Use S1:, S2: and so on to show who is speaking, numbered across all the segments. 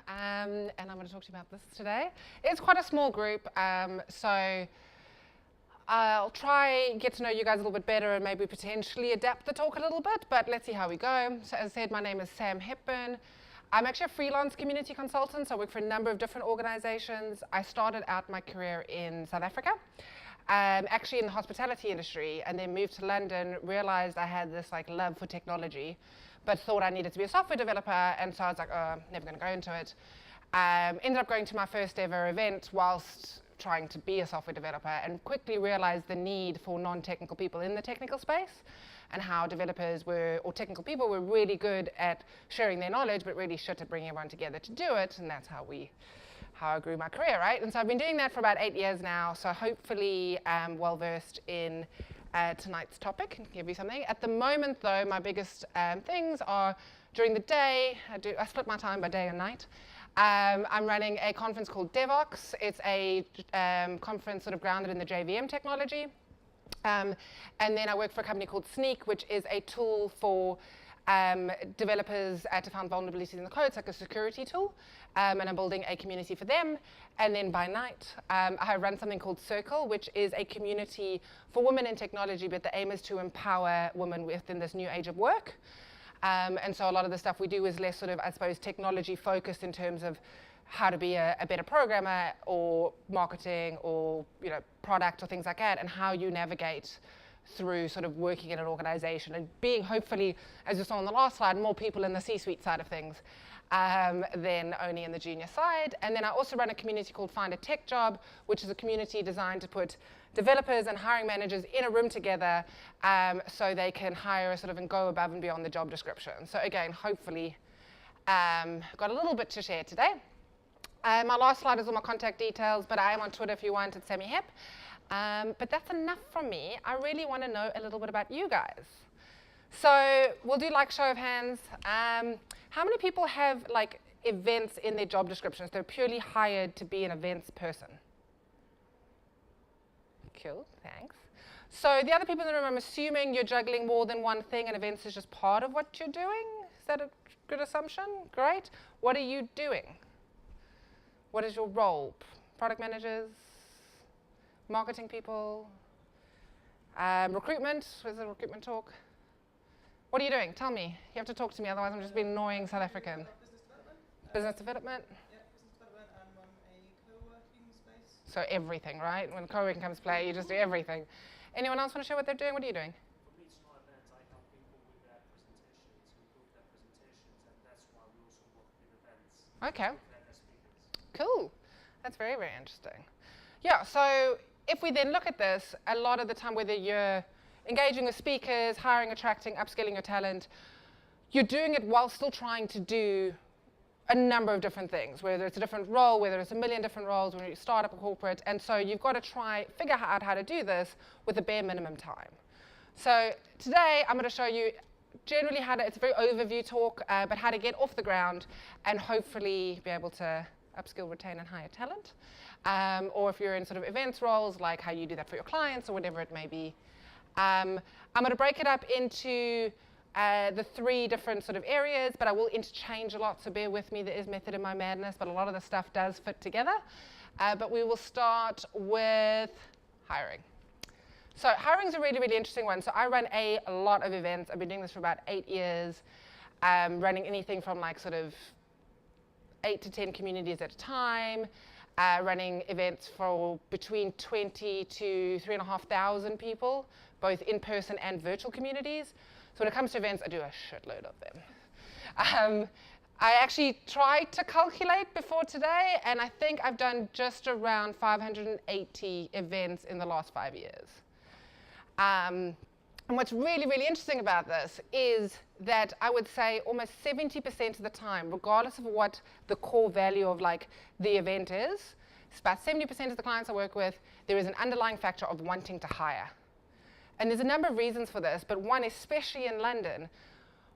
S1: and I'm going to talk to you about this today. It's quite a small group, so I'll try get to know you guys a little bit better and maybe potentially adapt the talk a little bit, but let's see how we go. So as I said, my name is Sam Hepburn. I'm actually a freelance community consultant, so I work for a number of different organizations. I started out my career in South Africa, actually in the hospitality industry, and then moved to London, realized I had this love for technology, but thought I needed to be a software developer, and so I was like, oh, never going to go into it. Ended up going to my first ever event whilst trying to be a software developer, and quickly realized the need for non-technical people in the technical space, and how developers or technical people were really good at sharing their knowledge, but really shit at bringing everyone together to do it, and that's how I grew my career, right? And so I've been doing that for about 8 years now, so hopefully I'm well-versed in tonight's topic and give you something. At the moment, though, my biggest things are during the day. I split my time by day and night. I'm running a conference called DevOps. It's a conference sort of grounded in the JVM technology. And then I work for a company called Sneak, which is a tool for developers to find vulnerabilities in the code. It's like a security tool. And I'm building a community for them. And then by night, I run something called Circle, which is a community for women in technology, but the aim is to empower women within this new age of work. And so a lot of the stuff we do is less sort of, I suppose, technology focused in terms of how to be a better programmer or marketing or product or things like that, and how you navigate through sort of working in an organization and being, hopefully, as you saw on the last slide, more people in the C-suite side of things than only in the junior side. And then I also run a community called Find a Tech Job, which is a community designed to put developers and hiring managers in a room together so they can hire and go above and beyond the job description. So again, hopefully, got a little bit to share today. My last slide is all my contact details, but I am on Twitter if you want, it's SammyHep. But that's enough from me. I really want to know a little bit about you guys. So we'll do show of hands. How many people have events in their job descriptions? They're purely hired to be an events person. Cool, thanks. So the other people in the room, I'm assuming you're juggling more than one thing and events is just part of what you're doing? Is that a good assumption? Great. What are you doing? What is your role? Product managers? Marketing people? Recruitment? Where's the recruitment talk? What are you doing? Tell me. You have to talk to me, otherwise I'm just being annoying South African. Business development?
S2: Yeah, business development and run a co-working space.
S1: So everything, right? When co-working comes to play, you just do everything. Anyone else want to share what they're doing? What are you doing?
S3: For me, it's not events. I help people with their presentations, improve their presentations, and that's why we also work with events.
S1: Okay.
S3: With speakers.
S1: Cool. That's very, very interesting. Yeah, so if we then look at this, a lot of the time, whether you're engaging with speakers, hiring, attracting, upskilling your talent, you're doing it while still trying to do a number of different things, whether it's a different role, whether it's a million different roles, when you start up a corporate. And so you've got to figure out how to do this with the bare minimum time. So today, I'm going to show you generally it's a very overview talk, but how to get off the ground and hopefully be able to upskill, retain, and hire talent. Or if you're in sort of events roles, like how you do that for your clients or whatever it may be. I'm going to break it up into the 3 different sort of areas, but I will interchange a lot, so bear with me. There is method in my madness, but a lot of the stuff does fit together. But we will start with hiring. So hiring is a really, really interesting one. So I run a lot of events. I've been doing this for about 8 years, running anything from sort of 8 to 10 communities at a time, running events for between 20 to 3,500 people, both in-person and virtual communities. So when it comes to events, I do a shitload of them. I actually tried to calculate before today, and I think I've done just around 580 events in the last 5 years. And what's really, really interesting about this is that I would say almost 70% of the time, regardless of what the core value of the event is, it's about 70% of the clients I work with, there is an underlying factor of wanting to hire. And there's a number of reasons for this, but one, especially in London,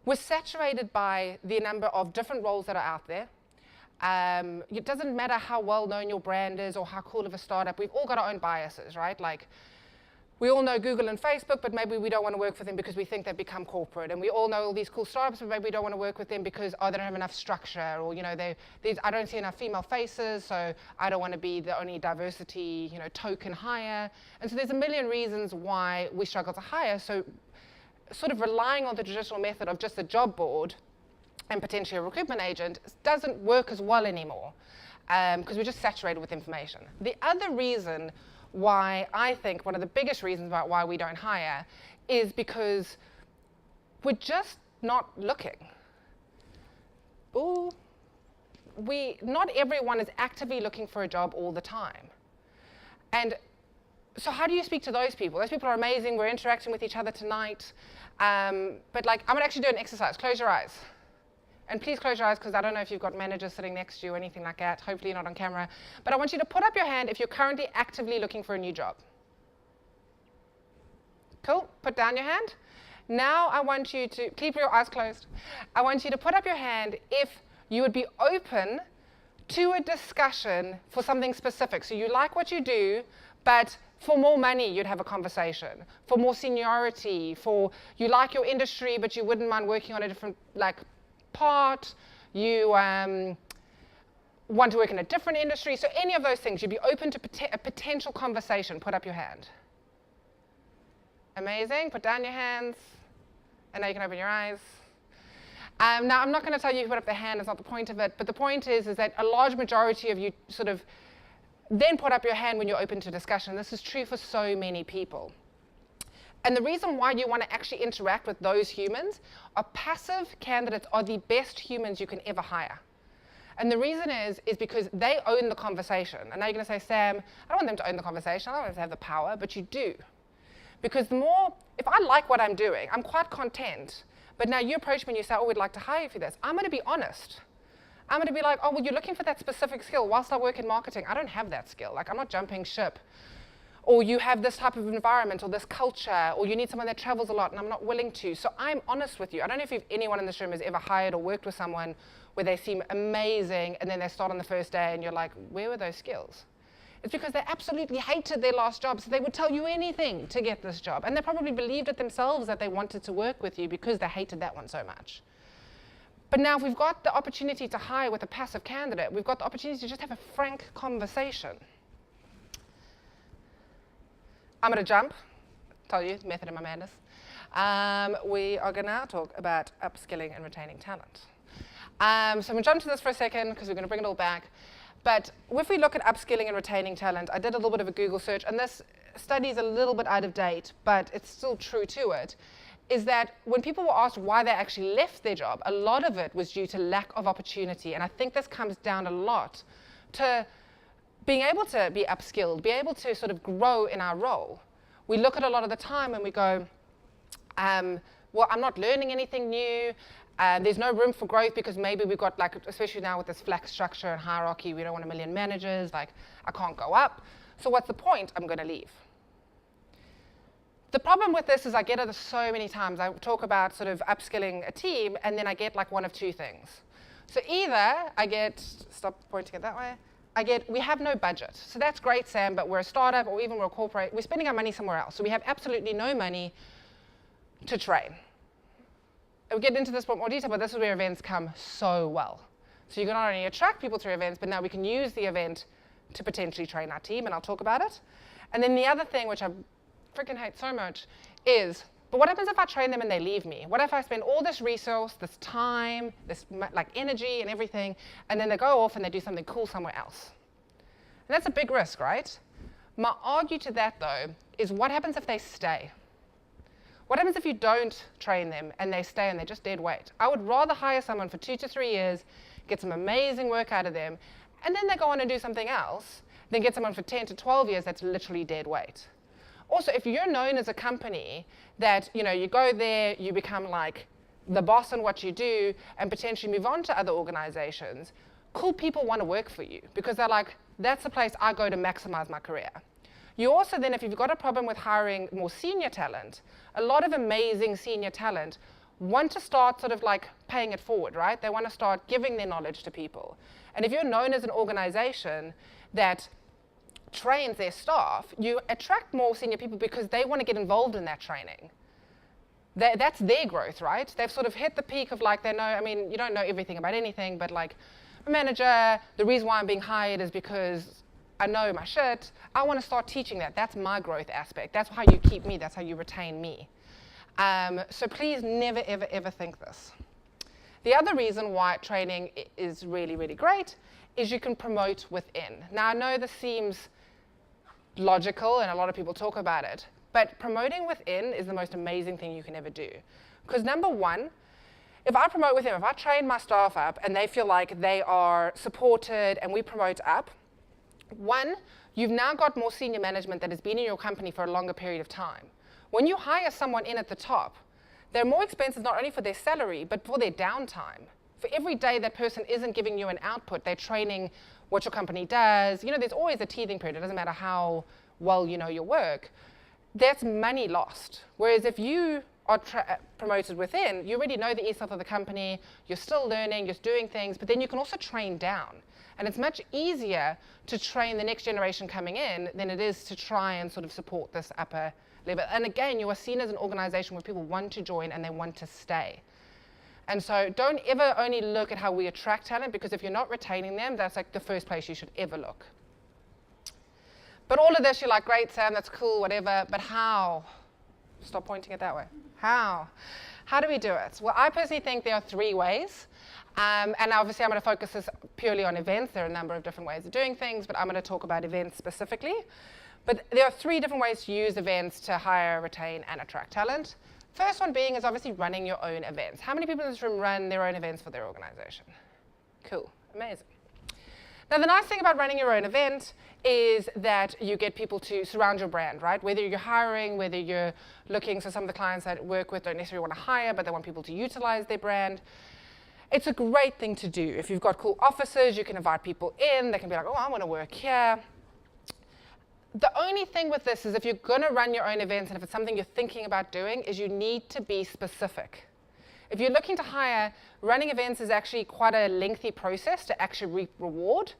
S1: we're saturated by the number of different roles that are out there. It doesn't matter how well known your brand is or how cool of a startup, we've all got our own biases, right? We all know Google and Facebook, but maybe we don't want to work for them because we think they've become corporate. And we all know all these cool startups, but maybe we don't want to work with them because, oh, they don't have enough structure, or, I don't see enough female faces, so I don't want to be the only diversity, token hire. And so there's a million reasons why we struggle to hire. So sort of relying on the traditional method of just a job board and potentially a recruitment agent doesn't work as well anymore, because we're just saturated with information. The other reason why I think one of the biggest reasons about why we don't hire is because we're just not looking. Not everyone is actively looking for a job all the time. And so how do you speak to those people? Those people are amazing. We're interacting with each other tonight. But I'm going to actually do an exercise. Close your eyes. And please close your eyes, because I don't know if you've got managers sitting next to you or anything like that. Hopefully you're not on camera. But I want you to put up your hand if you're currently actively looking for a new job. Cool. Put down your hand. Now I want you to keep your eyes closed. I want you to put up your hand if you would be open to a discussion for something specific. So you like what you do, but for more money, you'd have a conversation. For more seniority, you like your industry, but you wouldn't mind working on a different part, you want to work in a different industry. So any of those things, you'd be open to a potential conversation. Put up your hand. Amazing. Put down your hands. And now you can open your eyes. Now, I'm not going to tell you who put up the hand. That's not the point of it. But the point is that a large majority of you sort of then put up your hand when you're open to discussion. This is true for so many people. And the reason why you want to actually interact with those humans are passive candidates are the best humans you can ever hire. And the reason is because they own the conversation. And now you're going to say, Sam, I don't want them to own the conversation. I don't want them to have the power, but you do. Because if I like what I'm doing, I'm quite content. But now you approach me and you say, oh, we'd like to hire you for this. I'm going to be honest. I'm going to be like, oh, well, you're looking for that specific skill. Whilst I work in marketing, I don't have that skill. I'm not jumping ship. Or you have this type of environment or this culture, or you need someone that travels a lot and I'm not willing to. So I'm honest with you. I don't know if anyone in this room has ever hired or worked with someone where they seem amazing and then they start on the first day and you're like, where were those skills? It's because they absolutely hated their last job, so they would tell you anything to get this job. And they probably believed it themselves that they wanted to work with you because they hated that one so much. But now if we've got the opportunity to hire with a passive candidate, we've got the opportunity to just have a frank conversation. I'm going to jump, tell you, method of my madness. We are going to now talk about upskilling and retaining talent. So I'm going to jump to this for a second because we're going to bring it all back. But if we look at upskilling and retaining talent, I did a little bit of a Google search, and this study is a little bit out of date, but it's still true to it, is that when people were asked why they actually left their job, a lot of it was due to lack of opportunity. And I think this comes down a lot to being able to be upskilled, be able to sort of grow in our role. We look at a lot of the time and we go, well, I'm not learning anything new. There's no room for growth because maybe we've got, especially now with this flat structure and hierarchy, we don't want a million managers, I can't go up. So what's the point? I'm going to leave. The problem with this is I get it so many times. I talk about sort of upskilling a team, and then I get one of two things. So either I get, stop pointing it that way, we have no budget. So that's great, Sam, but we're a startup or even we're a corporate. We're spending our money somewhere else. So we have absolutely no money to train. We'll get into this in more detail, but this is where events come so well. So you can not only attract people through events, but now we can use the event to potentially train our team, and I'll talk about it. And then the other thing, which I freaking hate so much, is, but what happens if I train them and they leave me? What if I spend all this resource, this time, this energy and everything, and then they go off and they do something cool somewhere else? And that's a big risk, right? My argue to that, though, is what happens if they stay? What happens if you don't train them and they stay and they're just dead weight? I would rather hire someone for 2 to 3 years, get some amazing work out of them, and then they go on and do something else, than get someone for 10 to 12 years that's literally dead weight. Also, if you're known as a company that, you go there, you become the boss in what you do, and potentially move on to other organizations, cool people want to work for you because they're like, that's the place I go to maximize my career. You also then, if you've got a problem with hiring more senior talent, a lot of amazing senior talent want to start sort of paying it forward, right? They want to start giving their knowledge to people. And if you're known as an organization that trains their staff, you attract more senior people because they want to get involved in that training. That's their growth, right? They've sort of hit the peak of like, they know, I mean, you don't know everything about anything, but like a manager, the reason why I'm being hired is because I know my shit. I want to start teaching that. That's my growth aspect. That's how you keep me. That's how you retain me. So please never, ever, ever think this. The other reason why training is really, really great is you can promote within. Now, I know this seems logical and a lot of people talk about it, but promoting within is the most amazing thing you can ever do. Because number one, if I promote within, if I train my staff up and they feel like they are supported and we promote up, one, you've now got more senior management that has been in your company for a longer period of time. When you hire someone in at the top, there are more expenses not only for their salary, but for their downtime. For every day that person isn't giving you an output, they're training what your company does. You know, there's always a teething period. It doesn't matter how well you know your work. That's money lost. Whereas if you are promoted within, you already know the ethos of the company, you're still learning, you're doing things, but then you can also train down. And it's much easier to train the next generation coming in than it is to try and sort of support this upper level. And again, you are seen as an organization where people want to join and they want to stay. And so don't ever only look at how we attract talent, because if you're not retaining them, that's like the first place you should ever look. But all of this, you're like, great, Sam, that's cool, whatever, but how? Stop pointing it that way. How? How do we do it? Well, I personally think there are 3 ways. And obviously, I'm going to focus this purely on events. There are a number of different ways of doing things, but I'm going to talk about events specifically. But there are 3 different ways to use events to hire, retain, and attract talent. First one being is obviously running your own events. How many people in this room run their own events for their organization? Cool. Amazing. Now, the nice thing about running your own event is that you get people to surround your brand, right? Whether you're hiring, whether you're looking, so some of the clients that I work with don't necessarily want to hire, but they want people to utilize their brand. It's a great thing to do. If you've got cool offices, you can invite people in. They can be like, oh, I want to work here. The only thing with this is if you're going to run your own events, and if it's something you're thinking about doing, is you need to be specific. If you're looking to hire, running events is actually quite a lengthy process to actually reap reward.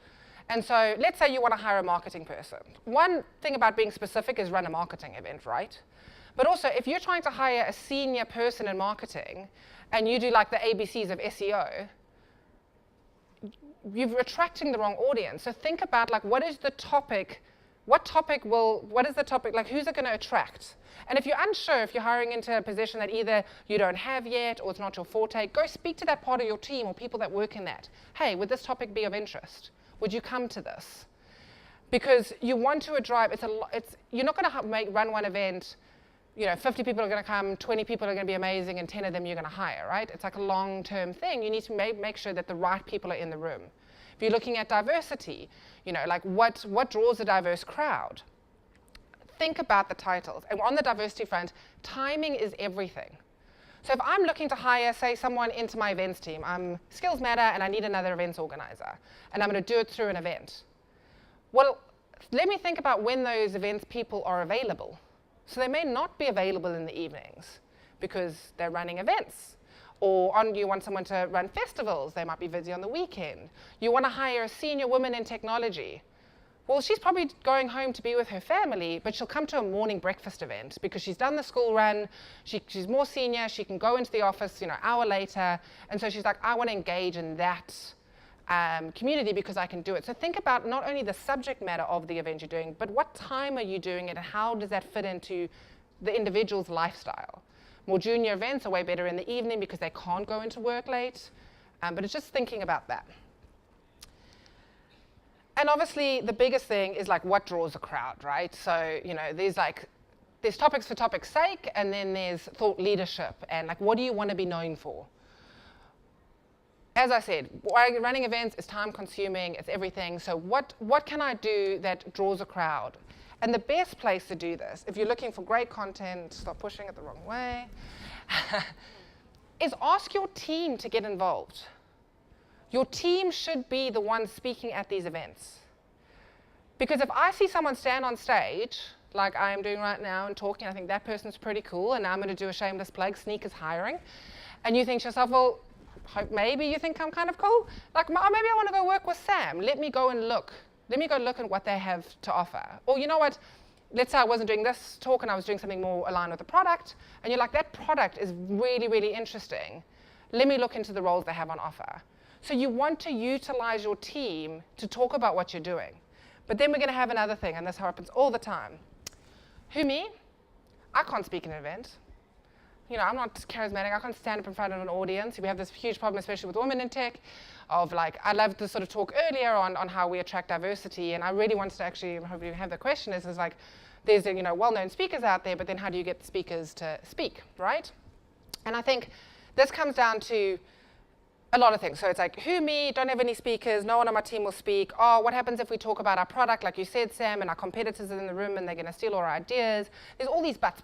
S1: And so let's say you want to hire a marketing person. One thing about being specific is run a marketing event, right? But also, if you're trying to hire a senior person in marketing, and you do like the ABCs of SEO, you're attracting the wrong audience. So think about like, what is the topic, like who's it going to attract? And if you're unsure, if you're hiring into a position that either you don't have yet or it's not your forte, go speak to that part of your team or people that work in that. Hey, would this topic be of interest? Would you come to this? Because you want to drive, you're not going to run one event, 50 people are going to come, 20 people are going to be amazing, and 10 of them you're going to hire, right? It's like a long-term thing. You need to make sure that the right people are in the room. If you're looking at diversity, like what draws a diverse crowd? Think about the titles. And on the diversity front, timing is everything. So if I'm looking to hire, say, someone into my events team, skills matter and I need another events organizer, and I'm going to do it through an event. Well, let me think about when those events people are available. So they may not be available in the evenings because they're running events. Or you want someone to run festivals, they might be busy on the weekend. You want to hire a senior woman in technology. Well, she's probably going home to be with her family, but she'll come to a morning breakfast event because she's done the school run, she's more senior, she can go into the office, an hour later, and so she's like, I want to engage in that community because I can do it. So think about not only the subject matter of the event you're doing, but what time are you doing it and how does that fit into the individual's lifestyle? More junior events are way better in the evening because they can't go into work late, but it's just thinking about that. And obviously, the biggest thing is like what draws a crowd, right? So, there's topics for topics' sake, and then there's thought leadership, and like, what do you want to be known for? As I said, running events is time-consuming, it's everything. So what can I do that draws a crowd? And the best place to do this, if you're looking for great content, stop pushing it the wrong way, is ask your team to get involved. Your team should be the ones speaking at these events. Because if I see someone stand on stage, like I am doing right now and talking, I think that person's pretty cool, and now I'm going to do a shameless plug, Sneak is hiring, and you think to yourself, well, maybe you think I'm kind of cool? Like, maybe I want to go work with Sam. Let me go and look Let me go look at what they have to offer. Or you know what? Let's say I wasn't doing this talk and I was doing something more aligned with the product, and you're like, that product is really, really interesting. Let me look into the roles they have on offer. So you want to utilize your team to talk about what you're doing. But then we're going to have another thing, and this happens all the time. Who, me? I can't speak in an event. You know, I'm not charismatic. I can't stand up in front of an audience. We have this huge problem, especially with women in tech, of like, I loved the sort of talk earlier on how we attract diversity, and I really wanted to actually, hopefully have the question is like, there's, you know, well-known speakers out there, but then how do you get the speakers to speak, right? And I think this comes down to a lot of things. So it's like, who, me? Don't have any speakers. No one on my team will speak. Oh, what happens if we talk about our product, like you said, Sam, and our competitors are in the room and they're going to steal all our ideas? There's all these buts.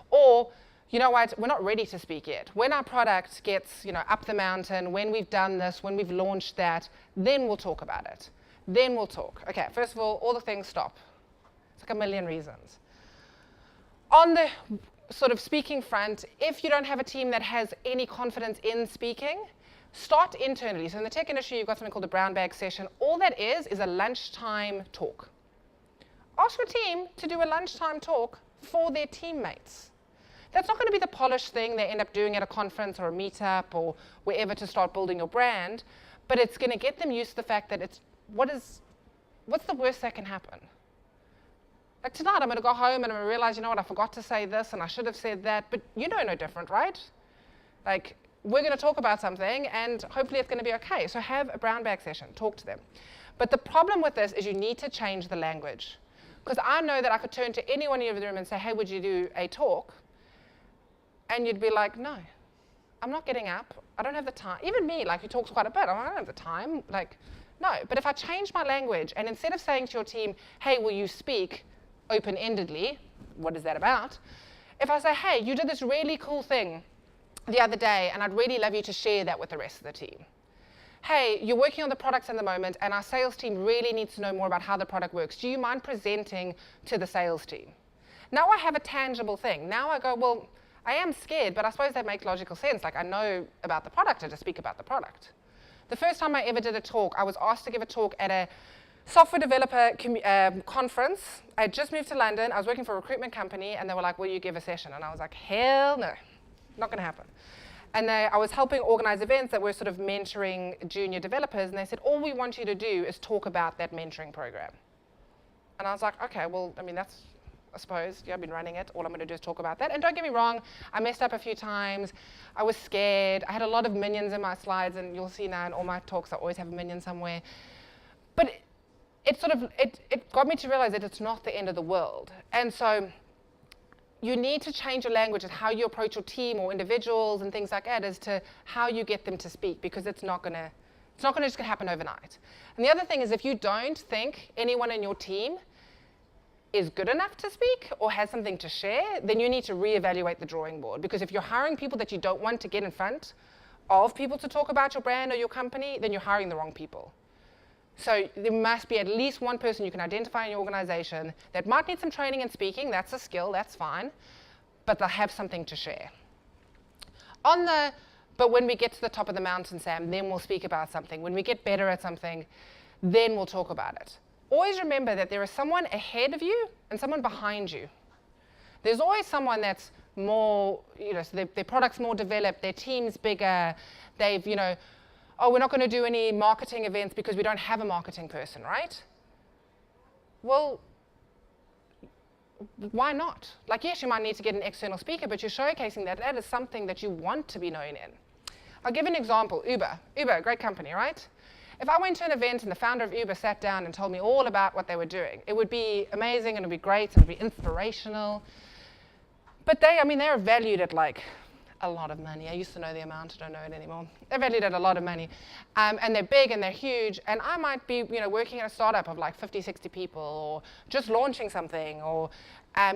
S1: Or, you know what? We're not ready to speak yet. When our product gets, you know, up the mountain, when we've done this, when we've launched that, then we'll talk about it. Then we'll talk. Okay, first of all the things stop. It's like a million reasons. On the sort of speaking front, if you don't have a team that has any confidence in speaking, start internally. So in the tech industry, you've got something called a brown bag session. All that is a lunchtime talk. Ask your team to do a lunchtime talk for their teammates. That's not going to be the polished thing they end up doing at a conference or a meetup or wherever to start building your brand, but it's going to get them used to the fact that what's the worst that can happen? Like tonight, I'm going to go home and I'm going to realize, you know what, I forgot to say this and I should have said that, but you know no different, right? Like, we're going to talk about something and hopefully it's going to be okay. So have a brown bag session, talk to them. But the problem with this is you need to change the language. Because I know that I could turn to anyone in the room and say, hey, would you do a talk? And you'd be like, no, I'm not getting up. I don't have the time. Even me, like, who talks quite a bit, I don't have the time. Like, no. But if I change my language and instead of saying to your team, hey, will you speak open-endedly, what is that about? If I say, hey, you did this really cool thing the other day, and I'd really love you to share that with the rest of the team. Hey, you're working on the products in the moment, and our sales team really needs to know more about how the product works. Do you mind presenting to the sales team? Now I have a tangible thing. Now I go, well, I am scared, but I suppose that makes logical sense. Like, I know about the product and to speak about the product. The first time I ever did a talk, I was asked to give a talk at a software developer conference. I had just moved to London. I was working for a recruitment company, and they were like, will you give a session? And I was like, hell no, not going to happen. And I was helping organize events that were sort of mentoring junior developers, and they said, all we want you to do is talk about that mentoring program. And I was like, okay, well, I mean, that's, I suppose, yeah, I've been running it. All I'm going to do is talk about that. And don't get me wrong, I messed up a few times. I was scared. I had a lot of minions in my slides, and you'll see now in all my talks, I always have a minion somewhere. But it got me to realize that it's not the end of the world. And so you need to change your language and how you approach your team or individuals and things like that as to how you get them to speak, because it's not going to just happen overnight. And the other thing is, if you don't think anyone in your team is good enough to speak or has something to share, then you need to reevaluate the drawing board. Because if you're hiring people that you don't want to get in front of people to talk about your brand or your company, then you're hiring the wrong people. So there must be at least one person you can identify in your organization that might need some training in speaking. That's a skill, that's fine, but they'll have something to share. But when we get to the top of the mountain, Sam, then we'll speak about something. When we get better at something, then we'll talk about it. Always remember that there is someone ahead of you and someone behind you. There's always someone that's more, you know, so their product's more developed, their team's bigger, they've, you know, oh, we're not going to do any marketing events because we don't have a marketing person, right? Well, why not? Like, yes, you might need to get an external speaker, but you're showcasing that that is something that you want to be known in. I'll give an example. Uber, a great company, right? If I went to an event and the founder of Uber sat down and told me all about what they were doing, it would be amazing and it would be great and it would be inspirational. But they're valued at like a lot of money. I used to know the amount, I don't know it anymore. They're valued at a lot of money. And they're big and they're huge. And I might be, you know, working in a startup of like 50, 60 people, or just launching something, or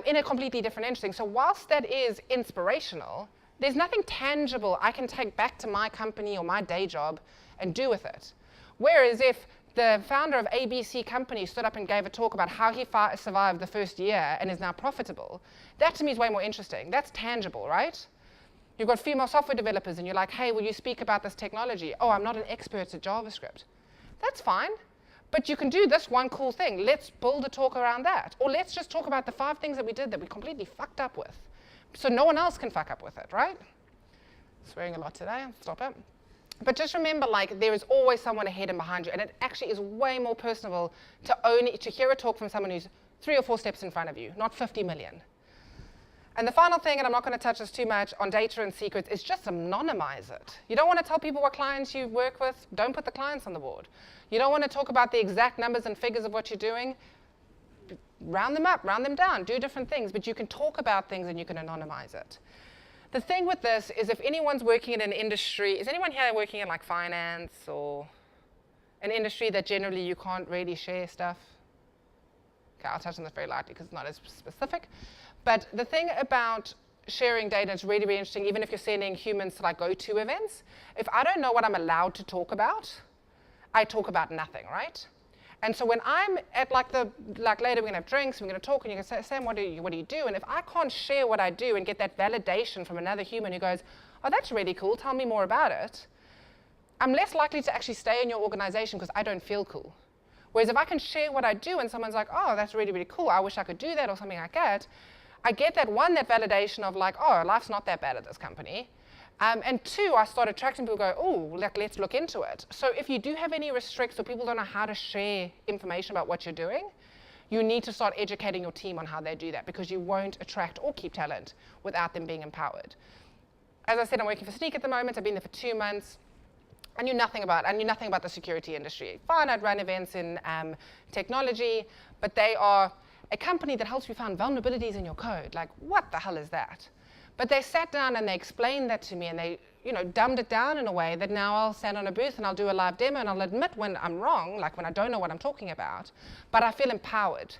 S1: in a completely different industry. So whilst that is inspirational, there's nothing tangible I can take back to my company or my day job and do with it. Whereas if the founder of ABC company stood up and gave a talk about how he survived the first year and is now profitable, that to me is way more interesting. That's tangible, right? You've got female software developers and you're like, hey, will you speak about this technology? Oh, I'm not an expert at JavaScript. That's fine. But you can do this one cool thing. Let's build a talk around that. Or let's just talk about the 5 things that we did that we completely fucked up with. So no one else can fuck up with it, right? Swearing a lot today, stop it. But just remember, like, there is always someone ahead and behind you, and it actually is way more personable to hear a talk from someone who's 3 or 4 steps in front of you, not 50 million. And the final thing, and I'm not going to touch this too much, on data and secrets, is just anonymize it. You don't want to tell people what clients you work with. Don't put the clients on the board. You don't want to talk about the exact numbers and figures of what you're doing. Round them up, round them down, do different things, but you can talk about things and you can anonymize it. The thing with this is if anyone's working in an industry, is anyone here working in like finance or an industry that generally you can't really share stuff? Okay, I'll touch on this very lightly because it's not as specific. But the thing about sharing data is really, really interesting, even if you're sending humans to like go-to events. If I don't know what I'm allowed to talk about, I talk about nothing, right? And so when I'm at like later we're gonna have drinks, we're gonna talk, and you can say, Sam, what do you do? And if I can't share what I do and get that validation from another human who goes, oh, that's really cool, tell me more about it, I'm less likely to actually stay in your organization because I don't feel cool. Whereas if I can share what I do and someone's like, oh, that's really, really cool, I wish I could do that or something like that, I get that validation of like, oh, life's not that bad at this company. And 2, I start attracting people who go, oh, let's look into it. So if you do have any restricts or people don't know how to share information about what you're doing, you need to start educating your team on how they do that because you won't attract or keep talent without them being empowered. As I said, I'm working for Sneak at the moment. I've been there for 2 months. I knew nothing about the security industry. Fine, I'd run events in technology, but they are a company that helps you find vulnerabilities in your code. Like, what the hell is that? But they sat down and they explained that to me, and they, dumbed it down in a way that now I'll stand on a booth and I'll do a live demo and I'll admit when I'm wrong, like when I don't know what I'm talking about, but I feel empowered.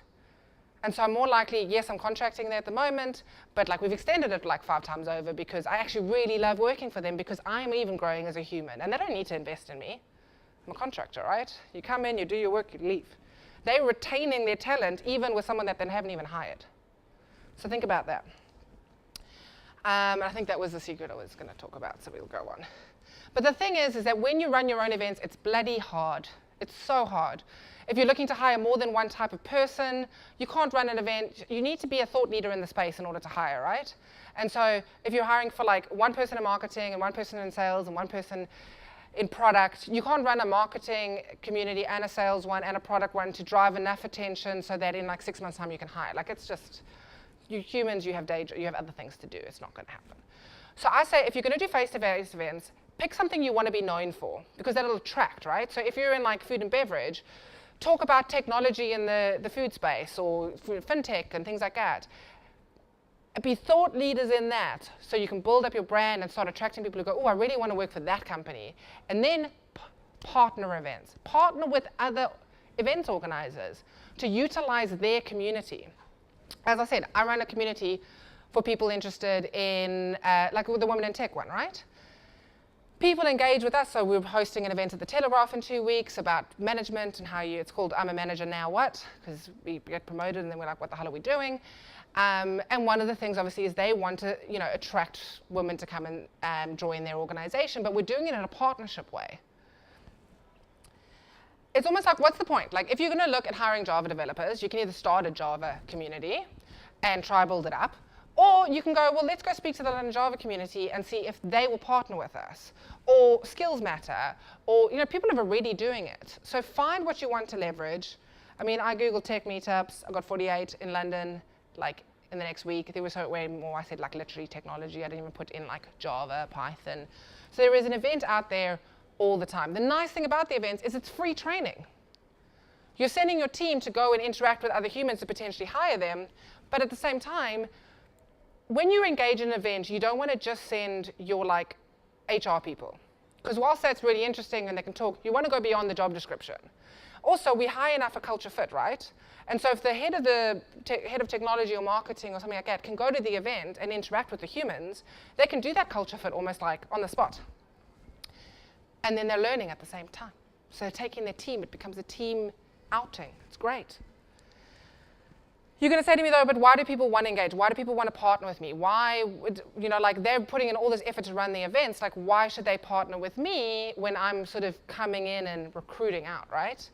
S1: And so I'm more likely, yes, I'm contracting there at the moment, but like we've extended it like 5 times over because I actually really love working for them because I'm even growing as a human, and they don't need to invest in me. I'm a contractor, right? You come in, you do your work, you leave. They're retaining their talent even with someone that they haven't even hired. So think about that. And I think that was the secret I was going to talk about, so we'll go on. But the thing is that when you run your own events, it's bloody hard. It's so hard. If you're looking to hire more than one type of person, you can't run an event. You need to be a thought leader in the space in order to hire, right? And so if you're hiring for like one person in marketing and one person in sales and one person in product, you can't run a marketing community and a sales one and a product one to drive enough attention so that in like 6 months' time you can hire. Like, it's just, you humans, you have other things to do. It's not going to happen. So I say if you're going to do face-to-face events, pick something you want to be known for because that'll attract, right? So if you're in like food and beverage, talk about technology in the food space or fintech and things like that. Be thought leaders in that so you can build up your brand and start attracting people who go, oh, I really want to work for that company. And then partner events. Partner with other event organizers to utilize their community. As I said, I run a community for people interested in, like with the Women in Tech one, right? People engage with us, so we're hosting an event at the Telegraph in 2 weeks about management and how it's called I'm a Manager Now What, because we get promoted and then we're like, what the hell are we doing? And one of the things obviously is they want to attract women to come and join their organization, but we're doing it in a partnership way. It's almost like, what's the point? Like, if you're going to look at hiring Java developers, you can either start a Java community and try build it up, or you can go, well, let's go speak to the London Java community and see if they will partner with us, or Skills Matter, or people are already doing it. So find what you want to leverage. I mean, I Googled tech meetups. I got 48 in London, like in the next week. There was way more. I said like literally technology. I didn't even put in like Java, Python. So there is an event out there all the time. The nice thing about the events is it's free training. You're sending your team to go and interact with other humans to potentially hire them, but at the same time, when you engage in an event, you don't want to just send your like HR people. Because whilst that's really interesting and they can talk, you want to go beyond the job description. Also, we hire enough for culture fit, right? And so if the head of technology or marketing or something like that can go to the event and interact with the humans, they can do that culture fit almost like on the spot. And then they're learning at the same time. So they're taking their team, it becomes a team outing. It's great. You're going to say to me, though, but why do people want to engage? Why do people want to partner with me? Why would, like they're putting in all this effort to run the events. Like, why should they partner with me when I'm sort of coming in and recruiting out, right?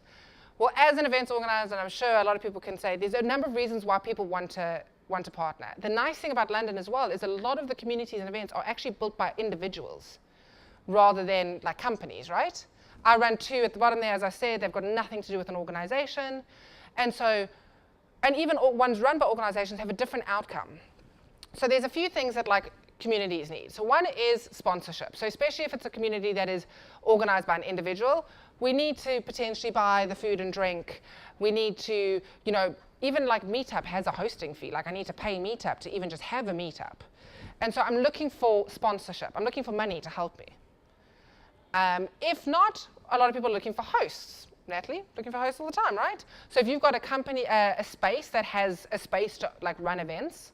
S1: Well, as an events organizer, and I'm sure a lot of people can say, there's a number of reasons why people want to partner. The nice thing about London as well is a lot of the communities and events are actually built by individuals rather than like companies, right? I run 2 at the bottom there, as I said, they've got nothing to do with an organization. And even ones run by organizations have a different outcome. So there's a few things that like communities need. So one is sponsorship. So especially if it's a community that is organized by an individual, we need to potentially buy the food and drink. We need to, even like Meetup has a hosting fee. Like I need to pay Meetup to even just have a Meetup. And so I'm looking for sponsorship. I'm looking for money to help me. If not, a lot of people are looking for hosts. Natalie, looking for hosts all the time, right? So if you've got a company, a space that has a space to like run events,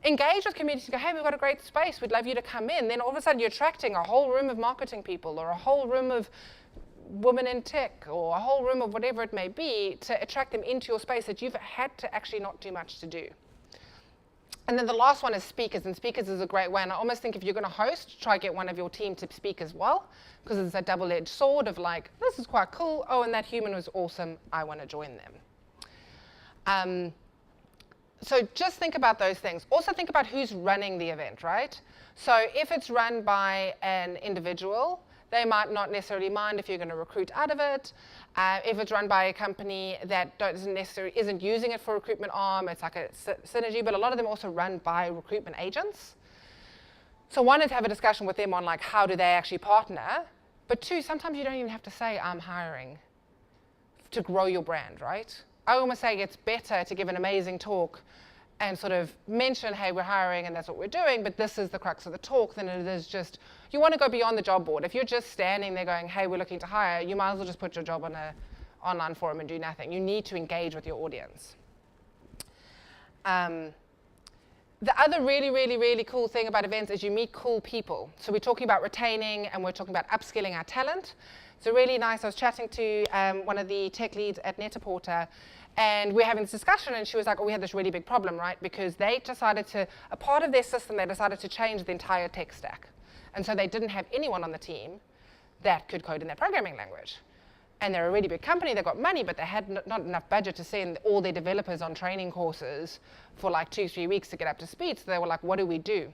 S1: engage with communities and go, hey, we've got a great space, we'd love you to come in. Then all of a sudden you're attracting a whole room of marketing people or a whole room of women in tech or a whole room of whatever it may be to attract them into your space that you've had to actually not do much to do. And then the last one is speakers, and speakers is a great way. And I almost think if you're going to host, try get one of your team to speak as well, because it's a double-edged sword of like, this is quite cool. Oh, and that human was awesome. I want to join them. So just think about those things. Also think about who's running the event, right? So if it's run by an individual, they might not necessarily mind if you're going to recruit out of it. If it's run by a company that isn't using it for recruitment arm, it's like a synergy, but a lot of them also run by recruitment agents. So one is have a discussion with them on like how do they actually partner, but 2, sometimes you don't even have to say I'm hiring to grow your brand, right? I almost say it's better to give an amazing talk and sort of mention, hey, we're hiring and that's what we're doing, but this is the crux of the talk, than it is just, you want to go beyond the job board. If you're just standing there going, hey, we're looking to hire, you might as well just put your job on an online forum and do nothing. You need to engage with your audience. The other really, really, really cool thing about events is you meet cool people. So we're talking about retaining and we're talking about upskilling our talent. So really nice, I was chatting to one of the tech leads at Net-a-Porter, and we're having this discussion, and she was like, oh, we had this really big problem, right? Because they decided to, a part of their system, they decided to change the entire tech stack. And so they didn't have anyone on the team that could code in their programming language. And they're a really big company, they've got money, but they had not enough budget to send all their developers on training courses for like 2-3 weeks to get up to speed. So they were like, what do we do?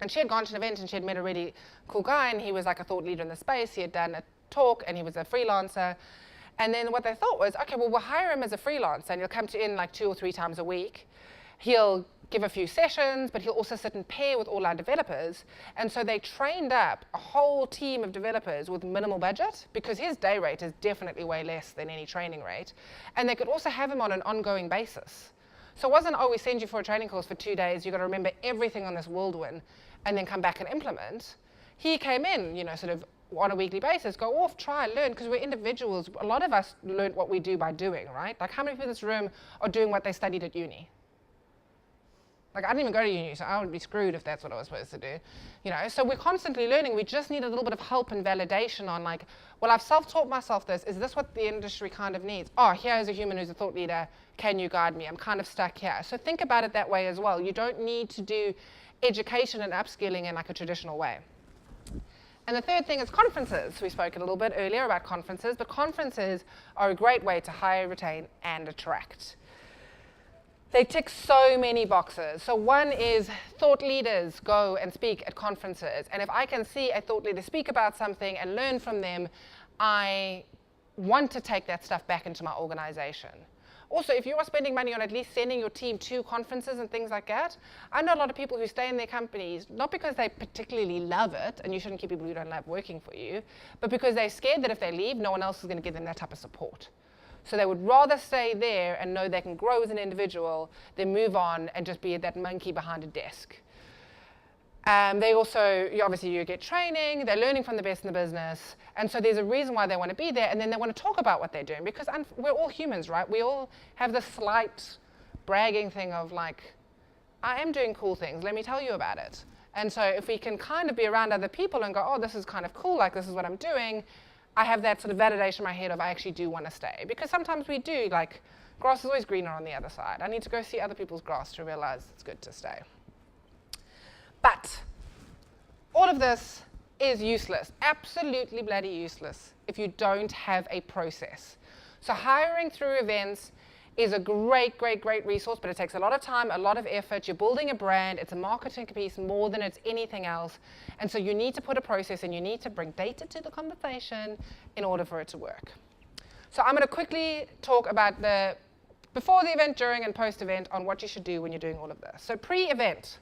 S1: And she had gone to an event and she had met a really cool guy, and he was like a thought leader in the space. He had done a talk and he was a freelancer. And then what they thought was, okay, well, we'll hire him as a freelancer and he'll come in like 2 or 3 times a week. He'll give a few sessions, but he'll also sit and pair with all our developers. And so they trained up a whole team of developers with minimal budget, because his day rate is definitely way less than any training rate. And they could also have him on an ongoing basis. So it wasn't, oh, we send you for a training course for 2 days, you've got to remember everything on this whirlwind and then come back and implement. He came in, sort of on a weekly basis, go off, try, learn, because we're individuals. A lot of us learn what we do by doing, right? Like how many people in this room are doing what they studied at uni? Like I didn't even go to uni, so I would be screwed if that's what I was supposed to do. So we're constantly learning. We just need a little bit of help and validation on like, well, I've self-taught myself this. Is this what the industry kind of needs? Oh, here's a human who's a thought leader. Can you guide me? I'm kind of stuck here. So think about it that way as well. You don't need to do education and upskilling in like a traditional way. And the third thing is conferences. We spoke a little bit earlier about conferences, but conferences are a great way to hire, retain, and attract. They tick so many boxes. So one is thought leaders go and speak at conferences. And if I can see a thought leader speak about something and learn from them, I want to take that stuff back into my organization. Also, if you are spending money on at least sending your team to conferences and things like that, I know a lot of people who stay in their companies, not because they particularly love it, and you shouldn't keep people who don't love working for you, but because they're scared that if they leave, no one else is going to give them that type of support. So they would rather stay there and know they can grow as an individual than move on and just be that monkey behind a desk. They also, obviously you get training, they're learning from the best in the business, and so there's a reason why they want to be there, and then they want to talk about what they're doing, because we're all humans, right? We all have this slight bragging thing of like, I am doing cool things, let me tell you about it. And so if we can kind of be around other people and go, oh, this is kind of cool, like this is what I'm doing, I have that sort of validation in my head of I actually do want to stay. Because sometimes we do, like, grass is always greener on the other side. I need to go see other people's grass to realize it's good to stay. But all of this is useless, absolutely bloody useless, if you don't have a process. So hiring through events is a great, great, great resource, but it takes a lot of time, a lot of effort. You're building a brand. It's a marketing piece more than it's anything else. And so you need to put a process and you need to bring data to the conversation in order for it to work. So I'm going to quickly talk about the before the event, during, and post-event on what you should do when you're doing all of this. So pre-event.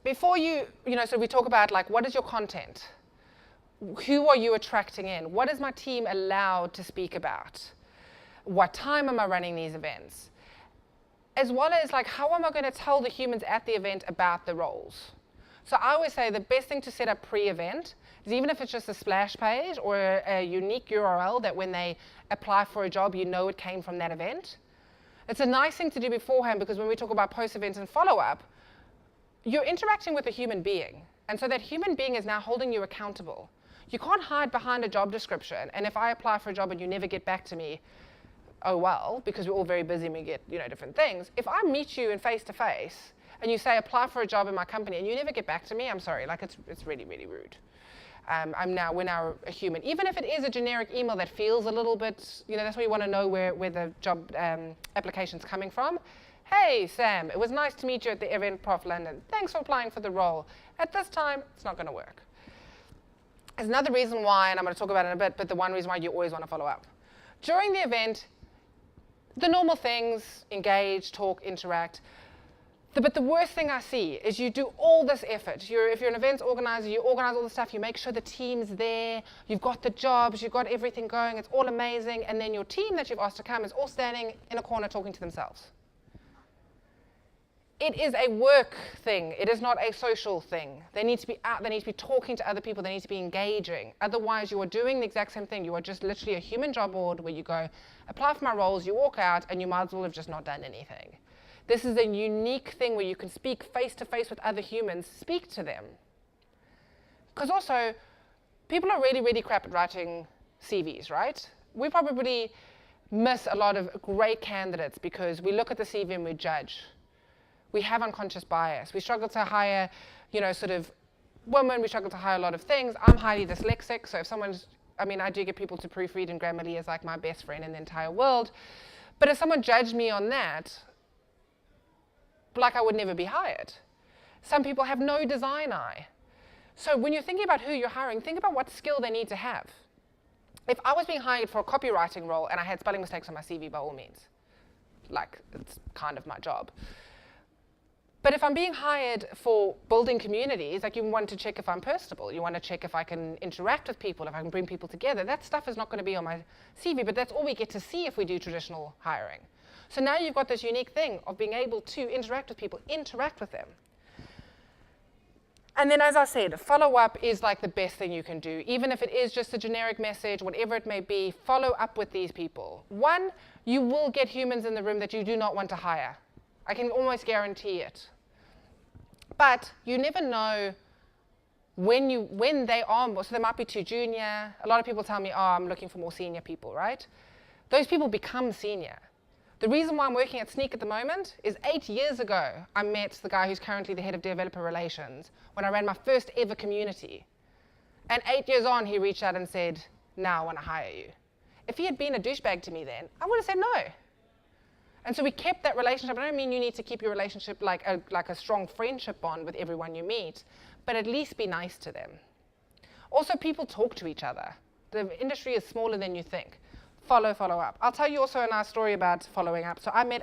S1: Before so we talk about like, what is your content? Who are you attracting in? What is my team allowed to speak about? What time am I running these events? As well as like, how am I going to tell the humans at the event about the roles? So I always say the best thing to set up pre-event is, even if it's just a splash page or a unique URL that when they apply for a job, you know it came from that event. It's a nice thing to do beforehand, because when we talk about post-event and follow-up, you're interacting with a human being. And so that human being is now holding you accountable. You can't hide behind a job description. And if I apply for a job and you never get back to me, oh well, because we're all very busy and we get different things. If I meet you in face-to-face and you say, apply for a job in my company, and you never get back to me, I'm sorry, like it's really, really rude. We're now a human. Even if it is a generic email that feels a little bit, that's why you want to know where the job application's coming from. Hey, Sam, it was nice to meet you at the event Prof London. Thanks for applying for the role. At this time, it's not going to work. There's another reason why, and I'm going to talk about it in a bit, but the one reason why you always want to follow up. During the event, the normal things, engage, talk, interact. But the worst thing I see is you do all this effort. If you're an events organizer, you organize all the stuff, you make sure the team's there, you've got the jobs, you've got everything going, it's all amazing, and then your team that you've asked to come is all standing in a corner talking to themselves. It is a work thing. It is not a social thing. They need to be out, they need to be talking to other people, they need to be engaging. Otherwise, you are doing the exact same thing. You are just literally a human job board where you go, apply for my roles, you walk out, and you might as well have just not done anything. This is a unique thing where you can speak face-to-face with other humans, speak to them. Because also, people are really, really crap at writing CVs, right? We probably miss a lot of great candidates because we look at the CV and we judge. We have unconscious bias. We struggle to hire, sort of women. We struggle to hire a lot of things. I'm highly dyslexic, so if I do get people to proofread, and Grammarly is like my best friend in the entire world. But if someone judged me on that, like I would never be hired. Some people have no design eye. So when you're thinking about who you're hiring, think about what skill they need to have. If I was being hired for a copywriting role and I had spelling mistakes on my CV, by all means, it's kind of my job. But if I'm being hired for building communities, you want to check if I'm personable, you want to check if I can interact with people, if I can bring people together, that stuff is not going to be on my CV, but that's all we get to see if we do traditional hiring. So now you've got this unique thing of being able to interact with people, interact with them. And then, as I said, follow-up is like the best thing you can do. Even if it is just a generic message, whatever it may be, follow up with these people. One, you will get humans in the room that you do not want to hire. I can almost guarantee it. But you never know when they are, so they might be too junior. A lot of people tell me, I'm looking for more senior people, right? Those people become senior. The reason why I'm working at Sneak at the moment is 8 years ago, I met the guy who's currently the head of developer relations when I ran my first ever community. And 8 years on, he reached out and said, now I want to hire you. If he had been a douchebag to me then, I would have said no. And so we kept that relationship. I don't mean you need to keep your relationship like a strong friendship bond with everyone you meet, but at least be nice to them. Also, people talk to each other. The industry is smaller than you think. Follow up. I'll tell you also a nice story about following up. So I met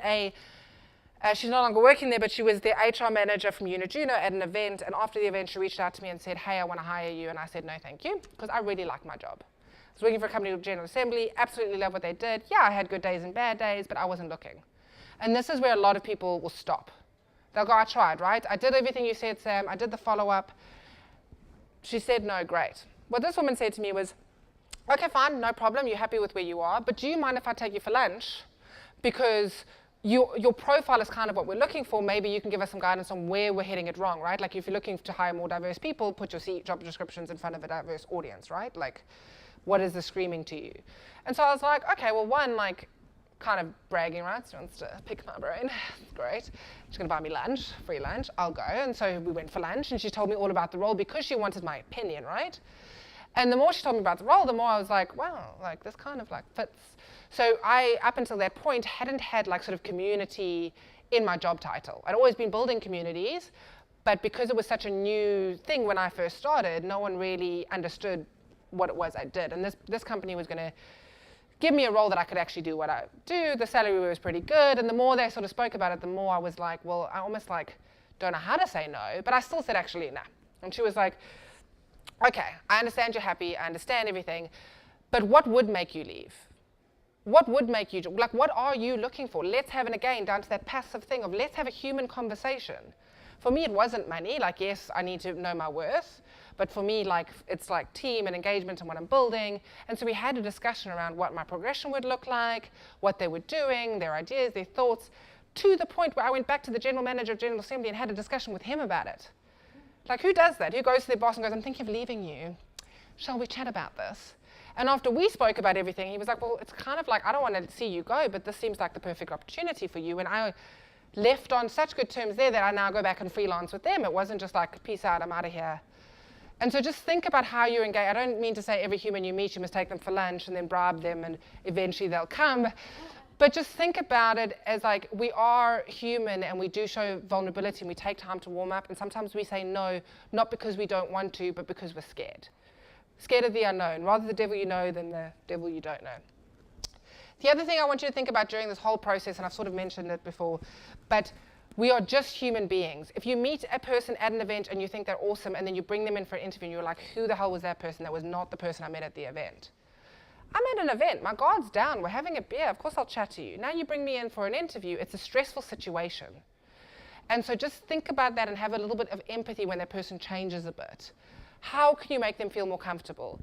S1: she's no longer working there, but she was the HR manager from Unijuno at an event, and after the event she reached out to me and said, hey, I want to hire you, and I said, no, thank you, because I really like my job. I was working for a company called General Assembly, absolutely love what they did. Yeah, I had good days and bad days, but I wasn't looking. And this is where a lot of people will stop. They'll go, I tried, right? I did everything you said, Sam. I did the follow-up. She said, no, great. What this woman said to me was, okay, fine, no problem. You're happy with where you are. But do you mind if I take you for lunch? Because your profile is kind of what we're looking for. Maybe you can give us some guidance on where we're hitting it wrong, right? Like if you're looking to hire more diverse people, put your job descriptions in front of a diverse audience, right? Like, what is the screaming to you? And so I was like, okay, well, one, kind of bragging rights. She wants to pick my brain. Great. She's going to buy me lunch, free lunch. I'll go. And so we went for lunch, and she told me all about the role because she wanted my opinion, right? And the more she told me about the role, the more I was like, wow, like this kind of like fits. So I, up until that point, hadn't had like sort of community in my job title. I'd always been building communities, but because it was such a new thing when I first started, no one really understood what it was I did. And this company was going to give me a role that I could actually do what I do. The salary was pretty good. And the more they sort of spoke about it, the more I was like, well, I almost like don't know how to say no. But I still said, actually, nah. And she was like, okay, I understand you're happy. I understand everything. But what would make you leave? What would make you, like, what are you looking for? Let's have, and again, down to that passive thing of let's have a human conversation. For me, it wasn't money. Like, yes, I need to know my worth. But for me, like, it's like team and engagement and what I'm building. And so we had a discussion around what my progression would look like, what they were doing, their ideas, their thoughts, to the point where I went back to the general manager of General Assembly and had a discussion with him about it. Like, who does that? Who goes to their boss and goes, I'm thinking of leaving you. Shall we chat about this? And after we spoke about everything, he was like, well, it's kind of like, I don't want to see you go, but this seems like the perfect opportunity for you. And I left on such good terms there that I now go back and freelance with them. It wasn't just like, peace out, I'm out of here. And so just think about how you engage. I don't mean to say every human you meet, you must take them for lunch and then bribe them and eventually they'll come. But just think about it as like, we are human and we do show vulnerability and we take time to warm up. And sometimes we say no, not because we don't want to, but because we're scared. Scared of the unknown. Rather the devil you know than the devil you don't know. The other thing I want you to think about during this whole process, and I've sort of mentioned it before, but we are just human beings. If you meet a person at an event and you think they're awesome and then you bring them in for an interview and you're like, who the hell was that person? That was not the person I met at the event. I'm at an event, my guard's down, we're having a beer, of course I'll chat to you. Now you bring me in for an interview, it's a stressful situation. And so just think about that and have a little bit of empathy when that person changes a bit. How can you make them feel more comfortable?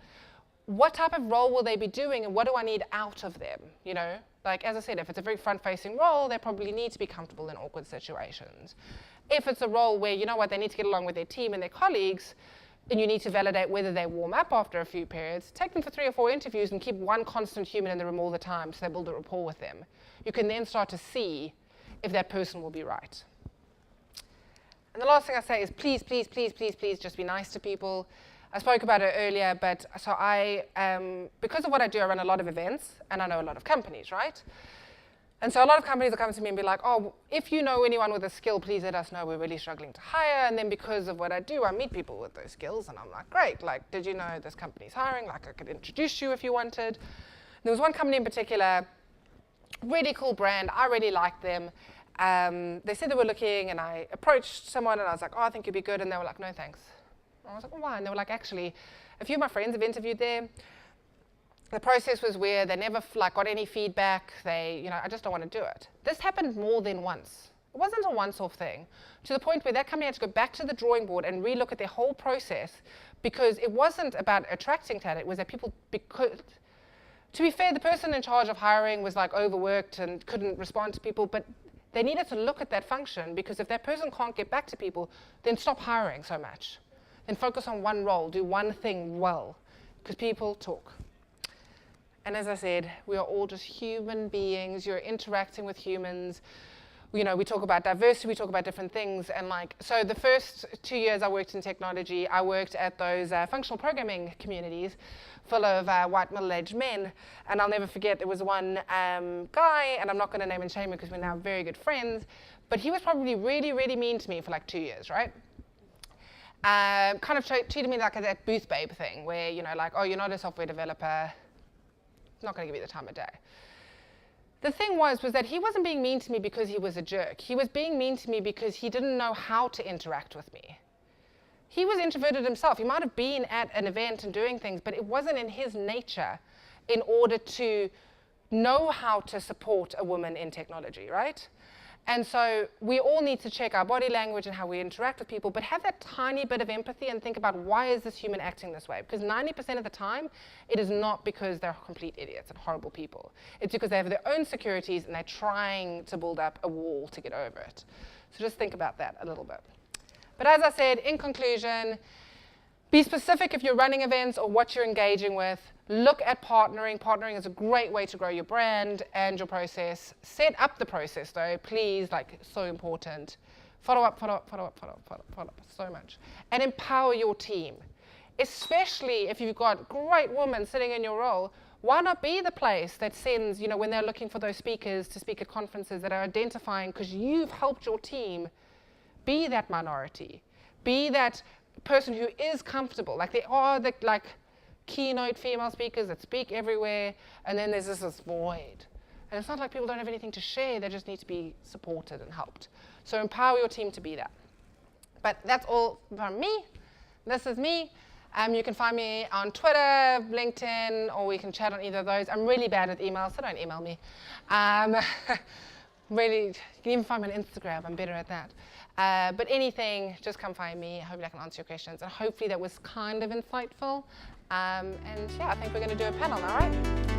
S1: What type of role will they be doing and what do I need out of them? You know, like as I said, if it's a very front-facing role, they probably need to be comfortable in awkward situations. If it's a role where, you know what, they need to get along with their team and their colleagues, and you need to validate whether they warm up after a few periods, take them for 3 or 4 interviews and keep one constant human in the room all the time so they build a rapport with them. You can then start to see if that person will be right. And the last thing I say is please, please, please, please, please just be nice to people. I spoke about it earlier, but so I, because of what I do, I run a lot of events and I know a lot of companies, right? And so a lot of companies will come to me and be like, oh, if you know anyone with a skill, please let us know. We're really struggling to hire. And then because of what I do, I meet people with those skills. And I'm like, great. Like, did you know this company's hiring? Like, I could introduce you if you wanted. There was one company in particular, really cool brand. I really liked them. They said they were looking, and I approached someone, and I was like, oh, I think you'd be good. And they were like, no, thanks. And I was like, well, why? And they were like, actually, a few of my friends have interviewed there. The process was weird. They never got any feedback. I just don't want to do it. This happened more than once. It wasn't a once-off thing, to the point where that company had to go back to the drawing board and relook at their whole process because it wasn't about attracting talent. It was that people, to be fair, the person in charge of hiring was like overworked and couldn't respond to people, but they needed to look at that function because if that person can't get back to people, then stop hiring so much. Then focus on one role, do one thing well, because people talk. And as I said, we are all just human beings. You're interacting with humans. You know, we talk about diversity, we talk about different things. And so the first 2 years I worked in technology, I worked at those functional programming communities full of white middle-aged men. And I'll never forget, there was one guy, and I'm not going to name and shame him because we're now very good friends, but he was probably really, really mean to me for 2 years, right? Kind of treated me like that booth babe thing where, oh, you're not a software developer, not going to give you the time of day. The thing was that he wasn't being mean to me because he was a jerk. He was being mean to me because he didn't know how to interact with me. He was introverted himself. He might have been at an event and doing things, but it wasn't in his nature in order to know how to support a woman in technology, right? And so we all need to check our body language and how we interact with people, but have that tiny bit of empathy and think about why is this human acting this way? Because 90% of the time, it is not because they're complete idiots and horrible people. It's because they have their own securities and they're trying to build up a wall to get over it. So just think about that a little bit. But as I said, in conclusion, be specific if you're running events or what you're engaging with. Look at partnering. Partnering is a great way to grow your brand and your process. Set up the process though, please, so important. Follow up, so much. And empower your team. especially if you've got great women sitting in your role, why not be the place that sends, when they're looking for those speakers to speak at conferences, that are identifying, because you've helped your team be that minority, be that person who is comfortable. Like there are the keynote female speakers that speak everywhere, and then there's this void. And it's not like people don't have anything to share, they just need to be supported and helped. So empower your team to be that. But that's all from me. This is me. You can find me on Twitter, LinkedIn, or we can chat on either of those. I'm really bad at email, so don't email me. Really, you can even find me on Instagram. I'm better at that. But anything, just come find me. Hopefully I can answer your questions. And hopefully that was kind of insightful. And yeah, I think we're going to do a panel now, right?